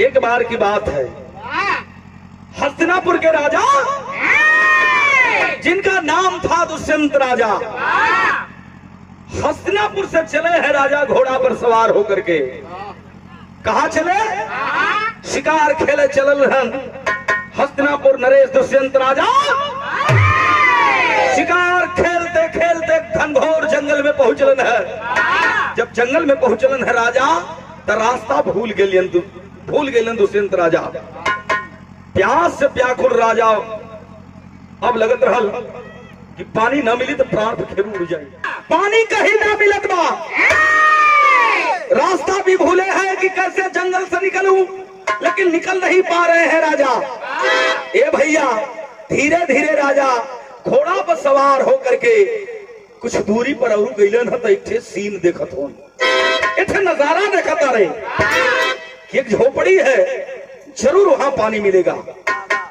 एक बार की बात है, हस्तिनापुर के राजा जिनका नाम था दुष्यंत राजा, हस्तिनापुर से चले हैं राजा घोड़ा पर सवार होकर के। कहा चले? शिकार खेले चलल हन हस्तिनापुर नरेश दुष्यंत राजा। शिकार खेलते खेलते घनघोर जंगल में पहुंचलन है। जब जंगल में पहुंचलन है राजा तो रास्ता भूल गेलन दुष्यंत राजा। प्यास से व्याकुल राजा अब लगत रहल कि पानी न मिली तो प्राण फेरू उड़ जाए। पानी कहीं ना मिलत बा, रास्ता भी भूले हैं कि कैसे जंगल से निकलूं, लेकिन निकल नहीं पा रहे हैं राजा। ए भैया, धीरे धीरे राजा घोड़ा पर सवार होकर के कुछ दूरी पर और गईलन है तो एक सीन देखत हो, एक नजारा देखत आ रहे। एक झोपड़ी है, जरूर वहां पानी मिलेगा।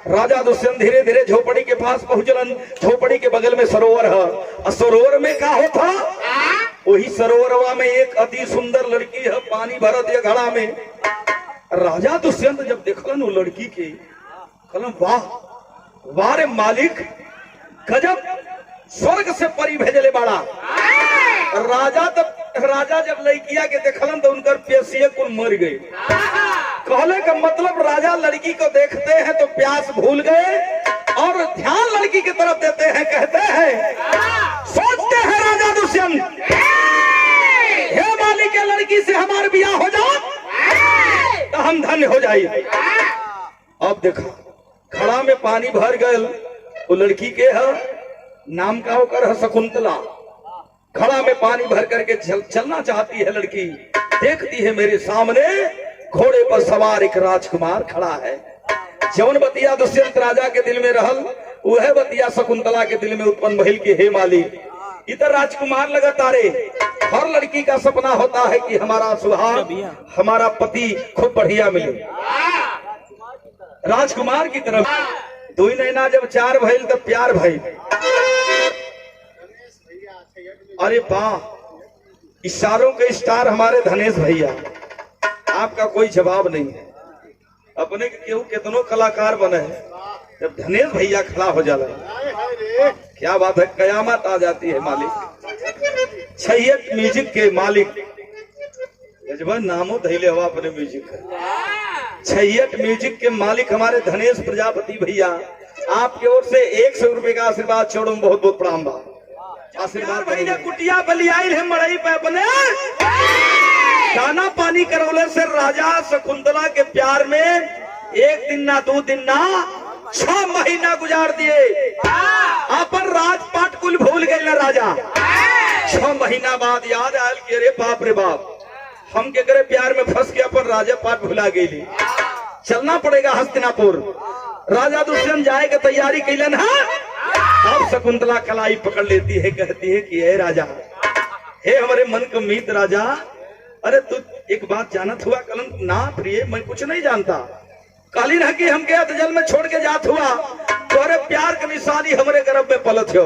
राजा दुष्यंत धीरे धीरे झोपड़ी के पास पहुंचलन। झोपड़ी के बगल में सरोवर है, और सरोवर में का होता, वही सरोवरवा में एक अति सुंदर लड़की है, पानी भरत है घड़ा में। राजा दुष्यंत जब देखलन वो लड़की के, कहलन वाह वाह रे मालिक, गजब, स्वर्ग से परी भेजले बाड़ा। राजा जब लड़किया के देखलन तो उनकर प्यासिये कुल मर गए। कहले का मतलब राजा लड़की को देखते हैं तो प्यास भूल गए और ध्यान लड़की की तरफ देते हैं। कहते हैं, सोचते हैं राजा दुष्यंत, हे मालिक के लड़की से हमारा ब्याह हो जाए तो हम धन्य हो जाए। अब देखा खड़ा में पानी भर गए, वो लड़की के है, नाम का होकर है शकुंतला। खड़ा में पानी भर करके चलना चाहती है लड़की। देखती है मेरे सामने घोड़े पर सवार एक राजकुमार खड़ा है। जौन बतिया दुष्यंत राजा के दिल में रहल, वह बतिया शकुंतला के दिल में उत्पन्न भइल के हे मालिक, इधर राजकुमार लगातारे। हर लड़की का सपना होता है कि हमारा सुहाग, हमारा पति खूब बढ़िया मिले। राजकुमार की तरफ दो ही नैना जब चार भइल तब प्यार भइल। अरे वाह, इशारों के स्टार हमारे धनेश भैया, आपका कोई जवाब नहीं है। अपने केहू कितनों कलाकार बने हैं, जब धनेश भैया खड़ा हो जाला, क्या बात है, कयामत आ जाती है मालिक। छैयत म्यूजिक के मालिक, नामो धैले हुआ अपने म्यूजिक का। छैयत म्यूजिक के मालिक हमारे धनेश प्रजापति भैया, आपकी ओर से 100 रुपए का आशीर्वाद छोड़ो, बहुत बहुत प्रणाम बा। आशीर्वाद भैया कुटिया बलियाई है मड़ई पे अपने दाना पानी करौले से राजा शकुंतला के प्यार में 1 दिन ना 2 दिन ना 6 महीना गुजार दिए। अपन राजपाट कुल भूल गए ना राजा। 6 महीना बाद याद आयल कि अरे बाप रे बाप, हम के करे प्यार में फंस के अपन राजा पाट भुला गई। चलना पड़ेगा हस्तिनापुर। राजा दुष्यंत जाए के तैयारी कैलन है। अब शकुंतला कलाई पकड़ लेती है, कहती है कि हे राजा, हे हमारे मन का मीत राजा, अरे तू एक बात जानत हुआ? कलन ना प्रिय, मैं कुछ नहीं जानता। कालीन है कि हमके अतजल में छोड़ के जात हुआ, तोरे प्यार की निशानी हमारे गर्भ में पलत हो।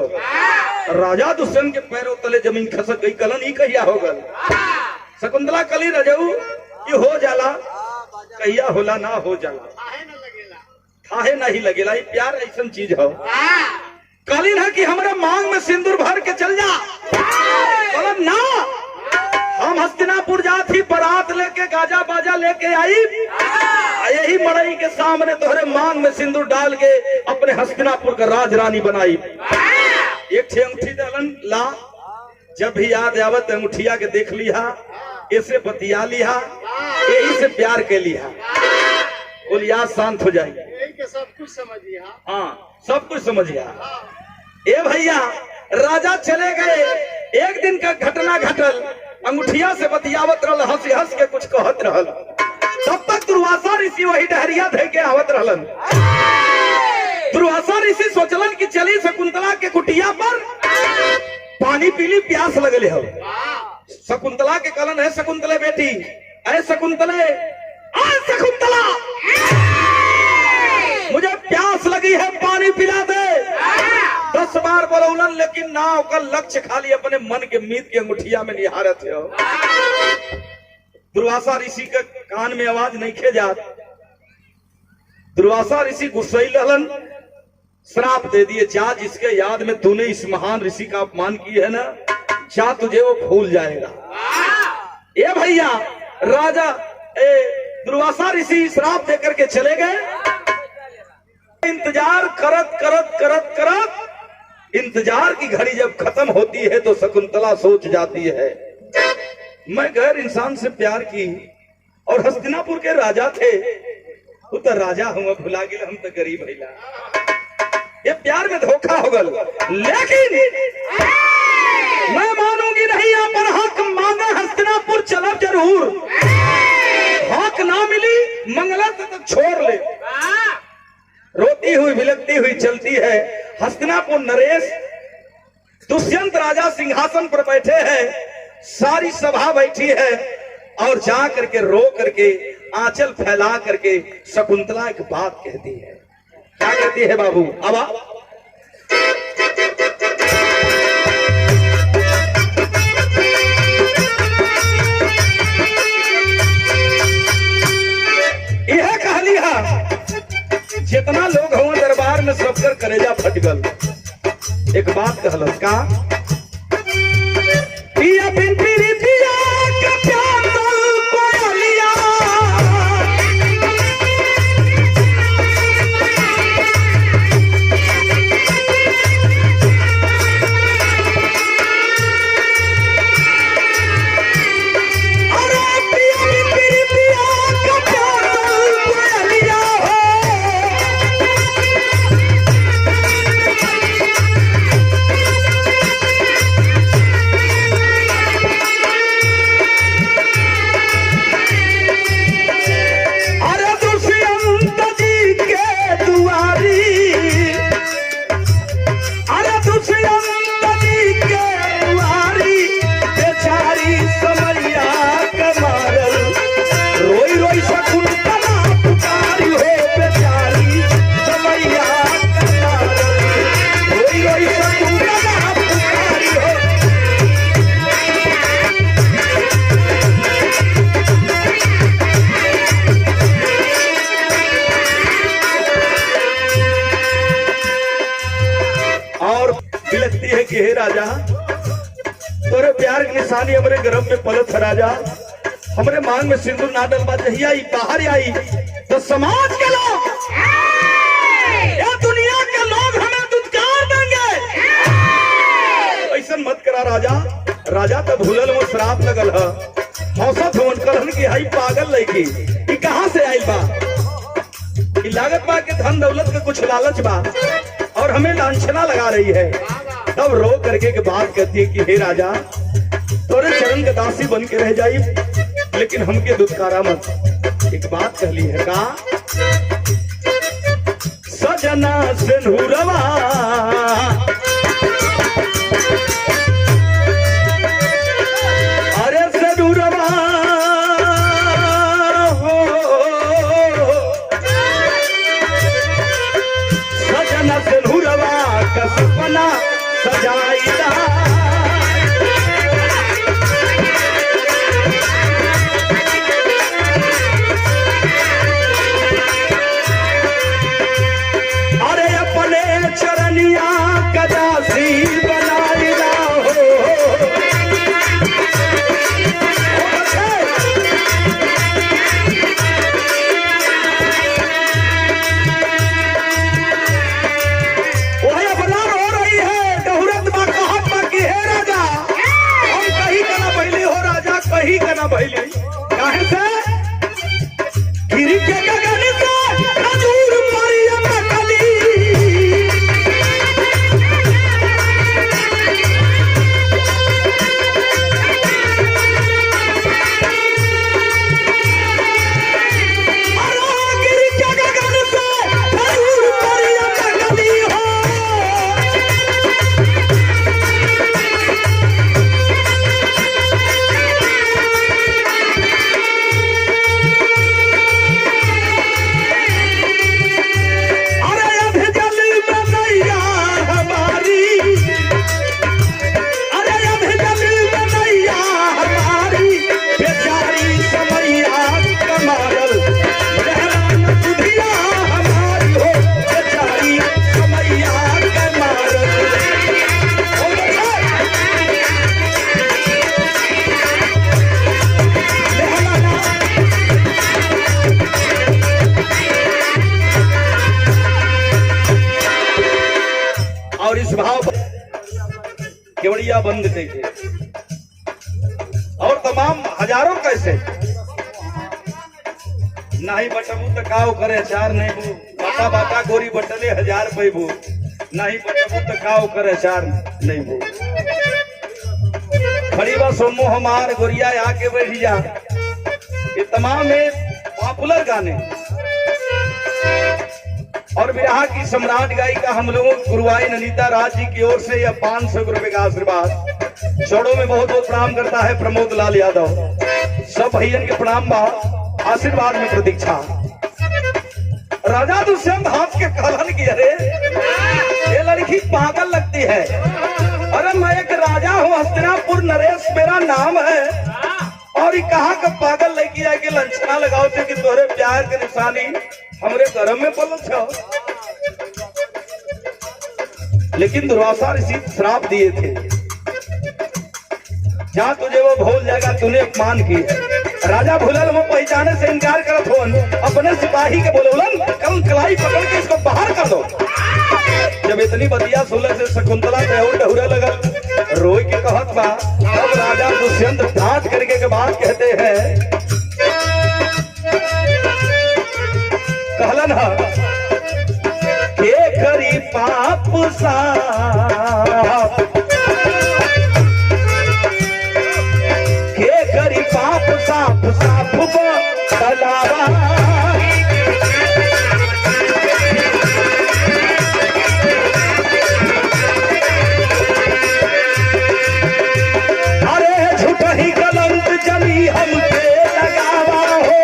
राजा दुष्यंत के पैरों तले जमीन खसक गई। कलन ही कहिया हो गल? शकुंतला कली रजऊ ये हो जाला, कहिया होला ना हो जाला, थाहे नहीं लगेला। ये प्यार ऐसा चीज हो। कालीन है कि हमारे मांग में सिंदूर भर के चल जा। कलन ना, हम हस्तिनापुर जाती, बारात लेके गाजा बाजा लेके आई, यही मड़ई के सामने तोहरे मांग में सिंदूर डाल के अपने हस्तिनापुर का राज रानी बनाई। एक छे अंगूठी दलन ला, जब भी याद आवत अंगूठिया के देख लिया, ऐसे बतिया लिया, यही से प्यार के लिया, बोल याद शांत हो जाएगी। सब कुछ समझिए। हाँ, सब कुछ समझिए। ए भैया, राजा चले गए। एक दिन का घटना घटल, अंगूठिया से बतियावत रहल, हंस हंस के कुछ कहत रहल। तब तक दुर्वासा ऋषि वही डहरिया धे के आवत रहलन। दुर्वासा ऋषि सोचलन कि चली शकुंतला के कुटिया पर पानी पीली, प्यास लगले हो। शकुंतला के कलन है, शकुंतले बेटी, अरे शकुंतले, शकुंतला, मुझे प्यास लगी है, पानी पिला दे। 10 बार बोलौलन, लेकिन नाव का लक्ष्य खाली अपने मन के मीत की अंगूठिया में निहारत हो। दुर्वासा ऋषि के कान में आवाज नहीं खे जात, दुर्वासा ऋषि गुस्सैल रहलन, श्राप दे दिए, जा जिसके याद में तूने इस महान ऋषि का अपमान किया है ना, जा तुझे वो भूल जाएगा। ये भैया राजा दुर्वासा ऋषि श्राप देकर के चले गए। इंतजार करत करत करत करत इंतजार की घड़ी जब खत्म होती है तो शकुंतला सोच जाती है, मैं गैर इंसान से प्यार की और हस्तिनापुर के राजा थे, वो तो राजा हूँ, भुला गिल हम तो गरीब भैया, ये प्यार में धोखा हो गल। लेकिन मैं मानूंगी नहीं, अपन हक मांगे हस्तिनापुर चलब जरूर, हक ना मिली मंगला तो छोड़ ले। रोती हुई बिलकती हुई चलती है हस्तिनापुर। नरेश दुष्यंत राजा सिंहासन पर बैठे हैं, सारी सभा बैठी है और जा करके रो करके आंचल फैला करके शकुंतला एक बात कहती है। क्या कहती है बाबू? अब यह कह लिया, जितना लोग हुआ दरबार में सबकर करेजा फट गल। एक बात कहलस का, पिया बिन प्रीतिया का प्यार कोयलिया, अरे पिया बिन प्रीतिया का प्यार कोयलिया हो, हे राजा, तोरे प्यार की निशानी हमरे गर्भ में पलत है राजा, हमरे मांग में सिंदूर ना डलवा, जहिया बाहर आई तो समाज के लोग, या दुनिया के लोग हमें दुत्कार देंगे। ऐसा मत करा राजा। राजा तो भूलल वो श्राप लगल है, हौसत होवन करन की हई पागल लड़की, ई कहां से आइल बा? ई लागत बा के धन दौलत के कुछ लालच बा और हमें लांछना लगा रही है। तब रो करके के बात कहती है कि हे राजा, तोरे चरण के दासी बन के रह जाई, लेकिन हमके दुत्कारा मत। एक बात कहली है का, सजना सिंदूरवा अरे सिंदूरवा हो, सजना सिंदूरवा का सपना सजाईदा, अरे अपने चरनिया का दास गुड़िया बंद देखे और तमाम हजारों कैसे नहीं बटबू तो काव करे चार नहीं बू बाटा बाटा गोरी बटले 1000 पैबू नहीं बटबू तो काव करे चार नहीं बू खड़ी बा सोमो हमार गोरिया आके बैठ जा। ये तमाम पॉपुलर गाने और विरहा की सम्राट गायिका हम लोगों गुरुवाई ननीता राज जी की ओर से यह 500 रुपए का आशीर्वाद छोड़ो में बहुत बहुत प्रणाम करता है प्रमोद लाल यादव। सब भैयन के प्रणाम बा आशीर्वाद में प्रतीक्षा। राजा दुष्यंत हाथ के कहलन की अरे ये लड़की पागल लगती है। अरे मैं एक राजा हूँ हस्तिनापुर नरेश मेरा नाम है और कहाँ का पागल लड़की है कि लंचना लगाओ थे कि तोहरे प्यार के निशानी हमरे गर्म में पल छो। लेकिन दुर्वासा ऋषि श्राप दिए थे जहाँ तुझे वो भूल जाएगा तूने अपमान की। राजा भूलल वो पहचाने से इनकार करत हो अपने सिपाही के बोलोलन कल कलाई पकड़ के इसको बाहर कर दो। जब इतनी बतिया सुलह से शकुंतला डहुरे लगल रोई के कहत बा तब राजा दुष्यंत डांट करके के बात कहते हैं कहलन के करी पाप साफ के करी पाप साफ साफ बलावा अरे झूठ ही गलत जली हमके लगावा हो।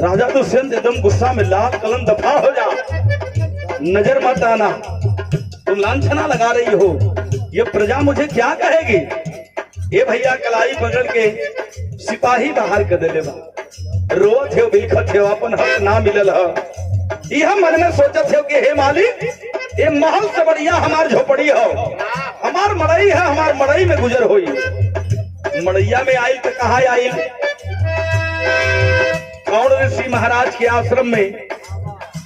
राजा दुष्यंत एकदम गुस्सा में लाल कलम दफा हो जा नजर मत आना तुम लांछना लगा रही हो ये प्रजा मुझे क्या कहेगी। ये भैया कलाई पकड़ के सिपाही बाहर कर देले बा रोत हो बिलखत हो अपन हक ना मिलल है। यह मन में सोचत हो कि हे मालिक ये महल से बढ़िया हमार झोपड़ी हो हमार मड़ई है हमार मड़ई में गुजर हुई। मड़ैया में आयल तो कहा आयल कौन ऋषि महाराज के आश्रम में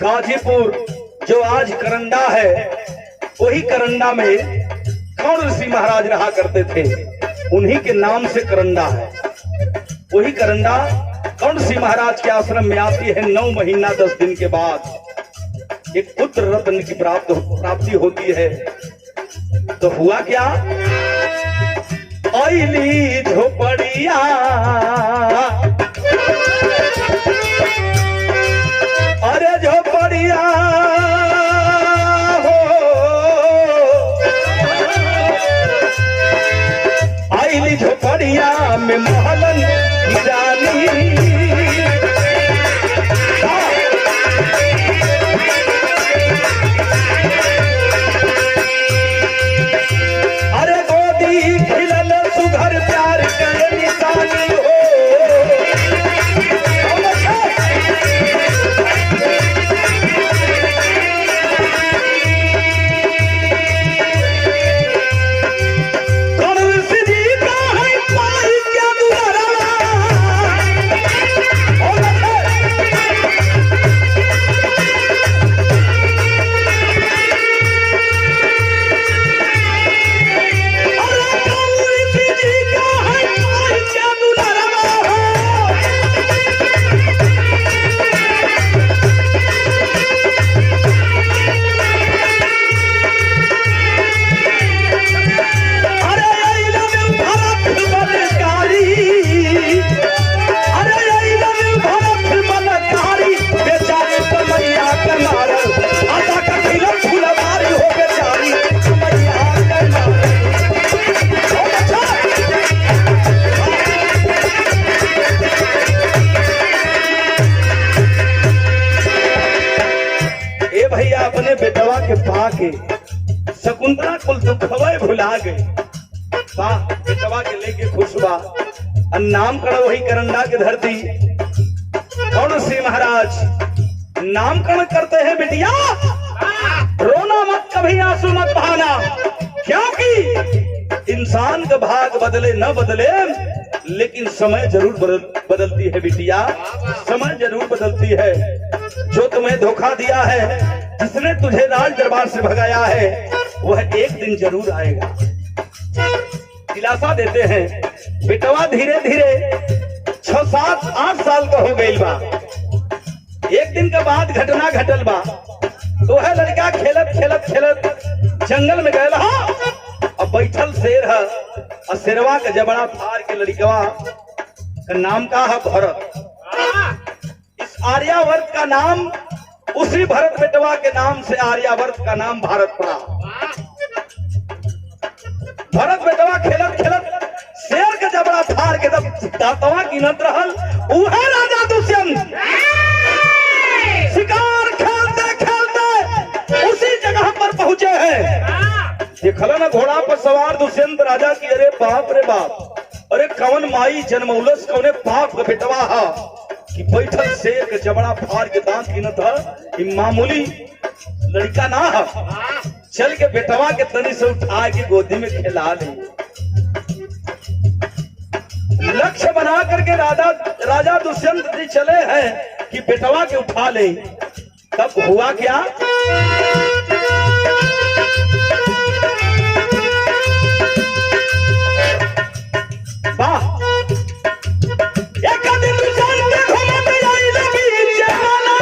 गाजीपुर जो आज करंडा है वही करंडा में कौन ऋषि महाराज रहा करते थे उन्हीं के नाम से करंडा है। वही करंडा कौन ऋषि महाराज के आश्रम में आती है 9 महीना 10 दिन के बाद एक पुत्र रत्न की प्राप्ति होती है। तो हुआ क्या आईली झोपड़िया अरे झोपड़िया हो आईली झोपड़िया में महलन की रानी अरे गोदी खिलल सुघर प्यार के निशानी हो के शकुंतला कुल दुखवे भुला गए। वाह, बेटवा के लेके खुश बा। नामकरण वही करंडा की धरती। कौन सी महाराज नामकरण करते हैं बिटिया, रोना मत, कभी आंसू मत बहाना, क्योंकि इंसान का भाग बदले न बदले लेकिन समय जरूर बदलती है बिटिया, समय जरूर बदलती है। जो तुम्हें धोखा दिया है, जिसने तुझे राज दरबार से भगाया है, वह एक दिन जरूर आएगा। दिलासा देते हैं। बेटवा धीरे धीरे 6, 7, 8 साल का हो गई बा। एक दिन के बाद घटना घटल बा। तो है लड़का खेलत खेलत खेलत जंगल में गया। अब बैठल शेर है और शेरवा का जबड़ा फाड़ के लड़कवा का नाम का है भरत। इस आर्यावर्त का नाम उसी भरत बेटवा के नाम से आर्यावर्त का नाम भारत पड़ा। भरत बेटवा खेलत खेलत शेर का जबड़ा फाड़ के तब दांतवा गिनत रहल। उहे राजा दुष्यंत शिकार खेलते खेलते उसी जगह पर पहुंचे हैं। देखला ना घोड़ा पर सवार दुष्यंत राजा की। अरे बाप रे बाप, अरे कौन माई जन्मौलस कौने बाप का बेटवा हा कि बैठल शेर के जबड़ा फाड़ के दांत गिनत है। मामूली लड़का ना है। चल के बेटवा के तनी से उठा के गोदी में खिला ले। लक्ष्य बना करके राजा दुष्यंत जी चले हैं कि बेटवा के उठा ले। तब हुआ क्या, वाह, एक दिन दुष्यंत घूमते आई लगी जवाना।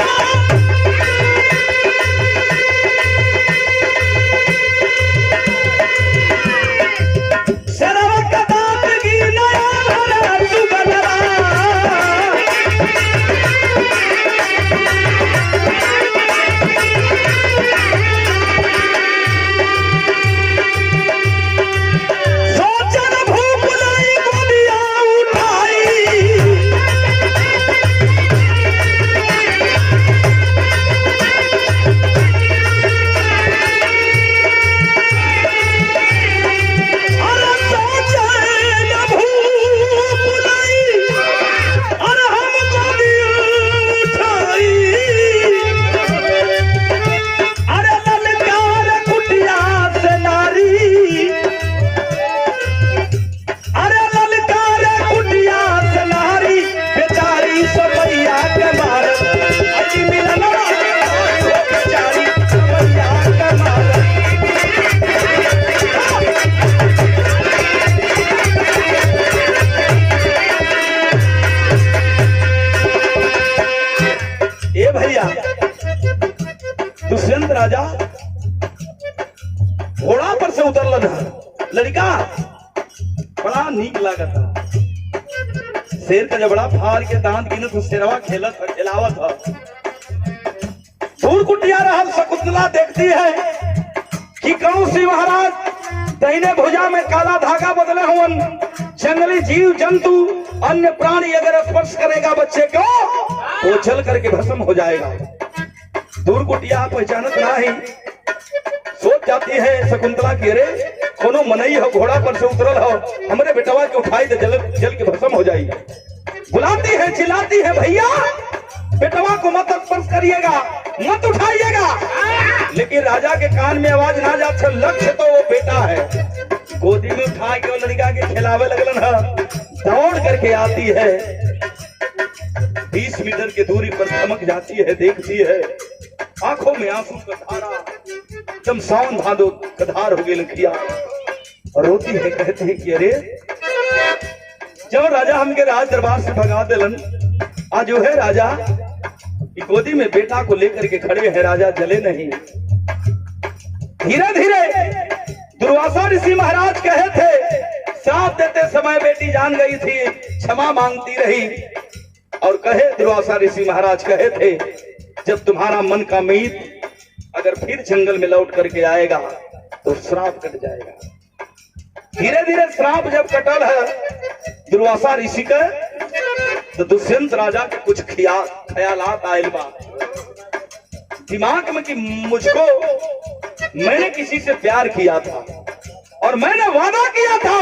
दुष्यंत राजा घोड़ा पर से उतर लगा। लड़का बड़ा नीक लागत। शेर का जबड़ा फाड़ के दांत गिनत शेरवा खेलत खिलावत है। दूर कुटिया रहल शकुंतला देखती है कि कौन सी महाराज दाहिने भुजा में काला धागा बदले हुए। जंगली जीव जंतु अन्य प्राणी अगर स्पर्श करेगा बच्चे को तो जल करके भस्म हो जाएगा। दूर कुटिया पहचानत नहीं, सोच जाती है शकुंतला की अरे कोनो मनई हो, घोड़ा पर से उतरल हो, हमारे बेटवा के उठाई तो जल के भस्म हो जाएगी। बुलाती है, चिल्लाती है, भैया बेटवा को मत स्पर्श करिएगा, मत उठाइएगा। लेकिन राजा के कान में आवाज ना जाता, लक्ष्य तो वो बेटा है। गोदी में उठा के वो लड़का के खिलावे लगलन है। दौड़ करके आती है, 20 मीटर की दूरी पर थमक जाती है, देखती है, आंखों में आंसू का धारा, एकदम सावन भादो कधार हो गई लखिया, और रोती है, कहते हैं कि अरे जब राजा हमके राज दरबार से भगा दिलन, आज जो है राजा की गोदी में बेटा को लेकर के खड़े हैं, राजा जले नहीं। धीरे धीरे दुर्वासा ऋषि महाराज कहे थे, श्राप देते समय बेटी जान गई थी, क्षमा मांगती रही। और कहे दुर्वासा ऋषि महाराज कहे थे, जब तुम्हारा मन का मीत अगर फिर जंगल में लौट करके आएगा तो श्राप कट जाएगा। धीरे धीरे श्राप जब कटल है दुर्वासा ऋषि का, तो दुष्यंत राजा के कुछ ख्यालात आयल बा दिमाग में कि मुझको मैंने किसी से प्यार किया था और मैंने वादा किया था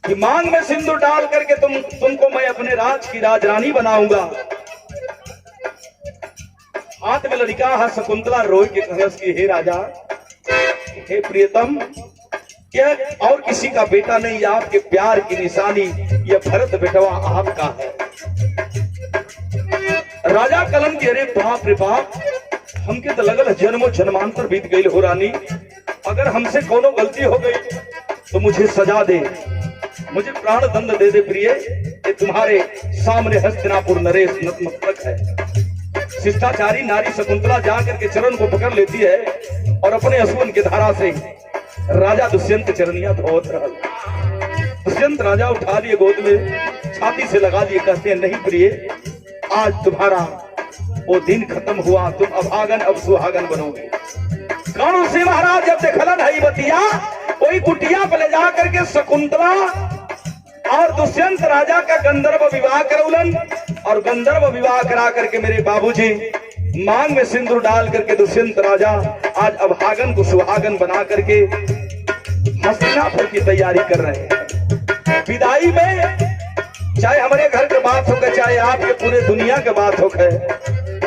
कि मांग में सिंदूर डाल करके तुमको मैं अपने राज की राजरानी बनाऊंगा। हाथ में लड़का है शकुंतला रोई के कहस की हे राजा, हे प्रियतम, क्या और किसी का बेटा नहीं, आपके प्यार की निशानी यह भरत बेटवा आपका है। राजा कलम के, अरे बाप रे बाप, हमके तो लगल जन्मों जन्मांतर बीत गई हो रानी, अगर हमसे कोनो गलती हो गई तो मुझे सजा दे, मुझे प्राण दंड दे दे प्रिय, ये तुम्हारे सामने हस्तिनापुर नरेश नतमस्तक है। शिष्टाचारी नारी शकुंतला जाकर के चरण को पकड़ लेती है और अपने अश्वन की धारा से राजा दुष्यंत चरनिया धोत रहा। दुष्यंत राजा उठा लिए गोद में, छाती से लगा लिए, कहते हैं नहीं प्रिय, आज तुम्हारा वो दिन खत्म हुआ, तुम अभागन अब सुहागन बनोगे। कौन से महाराज जब देखलन हई बतिया, कोई कुटिया पे ले जा करके शकुंतला और दुष्यंत राजा का गंधर्व विवाह करौलन, और गंधर्व विवाह करा करके मेरे बाबूजी मांग में सिंदूर डाल करके दुष्यंत राजा आज अभागन को सुहागन बना करके हस्तिनापुर की तैयारी कर रहे हैं। विदाई में चाहे हमारे घर की बात हो, चाहे आपके पूरे दुनिया की बात हो,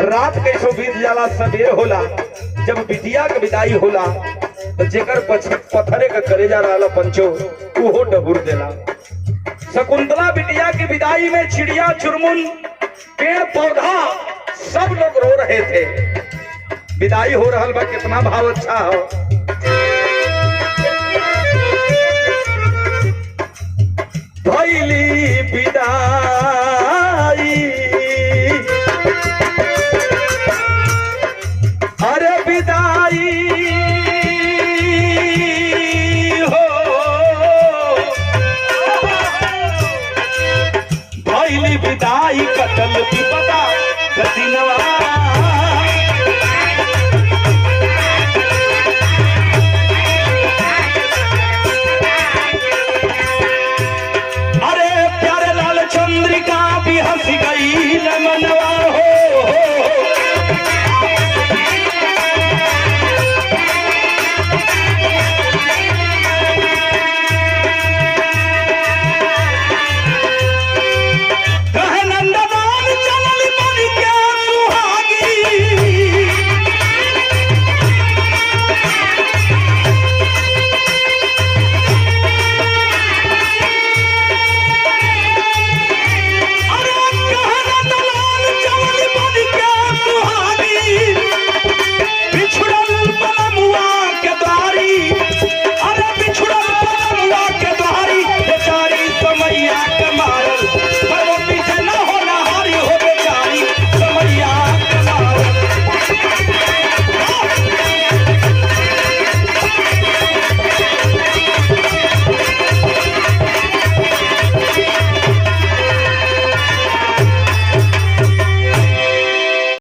रात कैसो बीत जाला, सवेर होला, जब बिटिया के विदाई होला तो जेकर पत्थरे का करेजा रहला पंचो उहो डहुर देला। शकुंतला बिटिया की विदाई में चिड़िया चुरमुन पेड़ पौधा सब लोग रो रहे थे। विदाई हो रहा बा, कितना भाव अच्छा हो। भैली विदाई, अरे विदाई हो, भैली विदाई, कटल विपदा कठिनवा।